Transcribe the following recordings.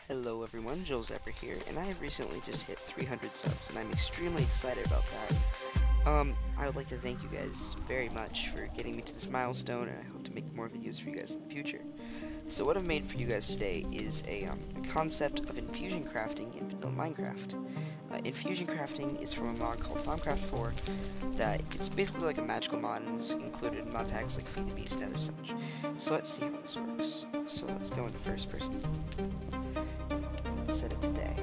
Hello everyone, joelzaper here, and I have recently just hit 300 subs, and I'm extremely excited about that. I would like to thank you guys very much for getting me to this milestone, and I hope to make more videos for you guys in the future. So what I've made for you guys today is a concept of infusion crafting in vanilla Minecraft. Infusion crafting is from a mod called Thaumcraft 4, that it's basically like a magical mod and is included in mod packs like Feed the Beast and other such. So let's see how this works. So let's go into first person. Let's set it to day.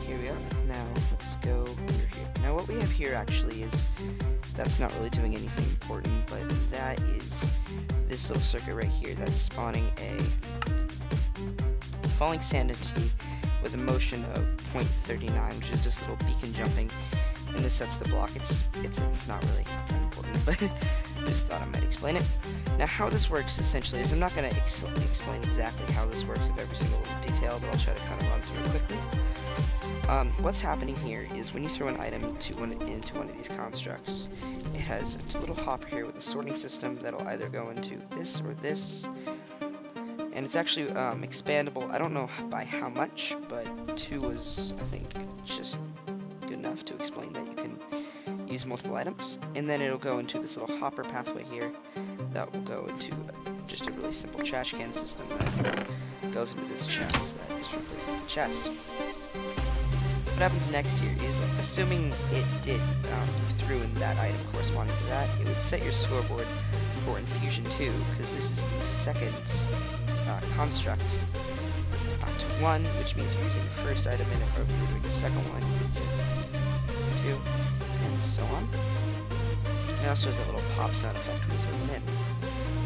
Here we are. Now let's go over here. Now what we have here actually is, that's not really doing anything important, but that is this little circuit right here that's spawning a falling sand entity with a motion of 0.39, which is just a little beacon jumping, and this sets the block. It's not really that important, but just thought I might explain it. Now how this works essentially is, I'm not going to explain exactly how this works of every single detail, but I'll try to kind of run through it quickly. What's happening here is when you throw an item into one of these constructs, it has a little hopper here with a sorting system that'll either go into this or this, and it's actually expandable. I don't know by how much, but 2 was, I think, just good enough to explain that you can use multiple items. And then it'll go into this little hopper pathway here that will go into just a really simple trash can system that goes into this chest that just replaces the chest. What happens next here is, assuming it did threw in that item corresponding to that, it would set your scoreboard for Infusion 2, because this is the second construct, to 1, which means you're using the first item in it, or if you're doing the second one, it's to 2, and so on. It also has a little pop sound effect when you throw them in.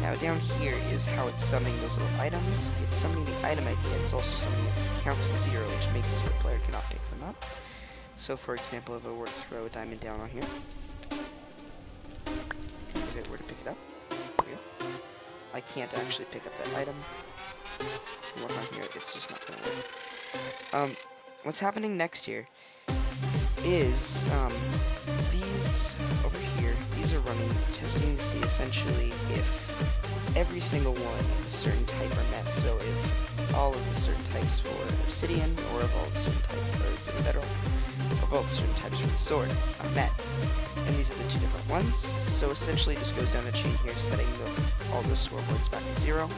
Now down here is how it's summoning those little items. It's summoning the item ID, and it's also summoning it count to 0, which makes it so the player cannot pick them up. So for example, if I were to throw a diamond down on here, if it were to pick it up, there we go. I can't actually pick up that item. Work on here, it's just not going to work. What's happening next here is, these over here, these are running, testing to see essentially if every single one of a certain type are met. So if all of the certain types for obsidian, or if all of the certain types for the bedrock, or all the certain types for the sword are met. And these are the 2 different ones. So essentially it just goes down a chain here, setting all those scoreboards back to 0.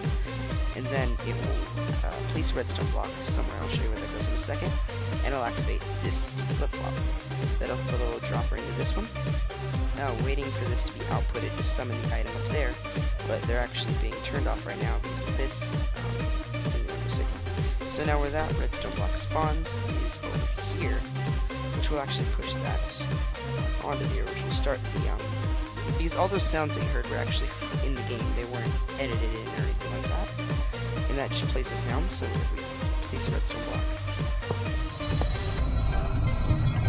And then it will place a redstone block somewhere. I'll show you where that goes in a second. And it'll activate this flip-flop. That'll put a little dropper into this one. Now, waiting for this to be outputted to summon the item up there, but they're actually being turned off right now because of this signal. So now where that redstone block spawns is over here, which will actually push that onto here, which will start the, because all those sounds that you heard were actually in the game, they weren't edited in or anything like that. And that just plays the sound, so if we place a redstone block,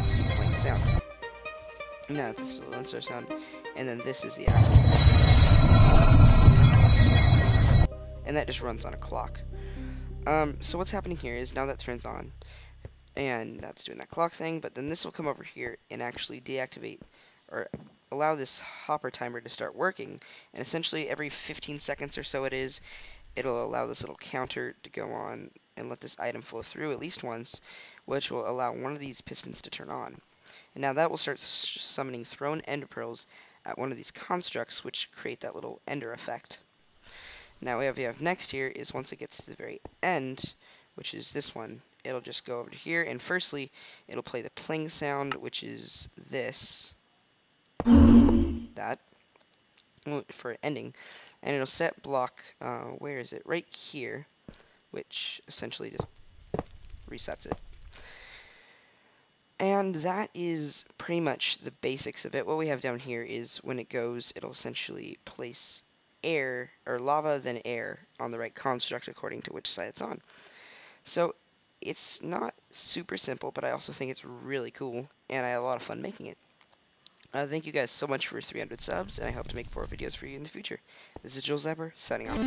so it's playing the sound. Now this is the redstone sound, and then this is the actual, and that just runs on a clock. So what's happening here is, now that turns on, and that's doing that clock thing, but then this will come over here and actually deactivate, or allow this hopper timer to start working, and essentially every 15 seconds or so it'll allow this little counter to go on and let this item flow through at least once, which will allow one of these pistons to turn on. And now that will start summoning thrown ender pearls at one of these constructs, which create that little ender effect. Now what we have next here is, once it gets to the very end, which is this one, it'll just go over to here, and firstly it'll play the pling sound, which is this, that, for ending, and it'll set block, where is it, right here, which essentially just resets it. And that is pretty much the basics of it. What we have down here is, when it goes, it'll essentially place air, or lava then air, on the right construct according to which side it's on. So it's not super simple, but I also think it's really cool, and I had a lot of fun making it. Thank you guys so much for 300 subs, and I hope to make more videos for you in the future. This is joelzaper, signing off.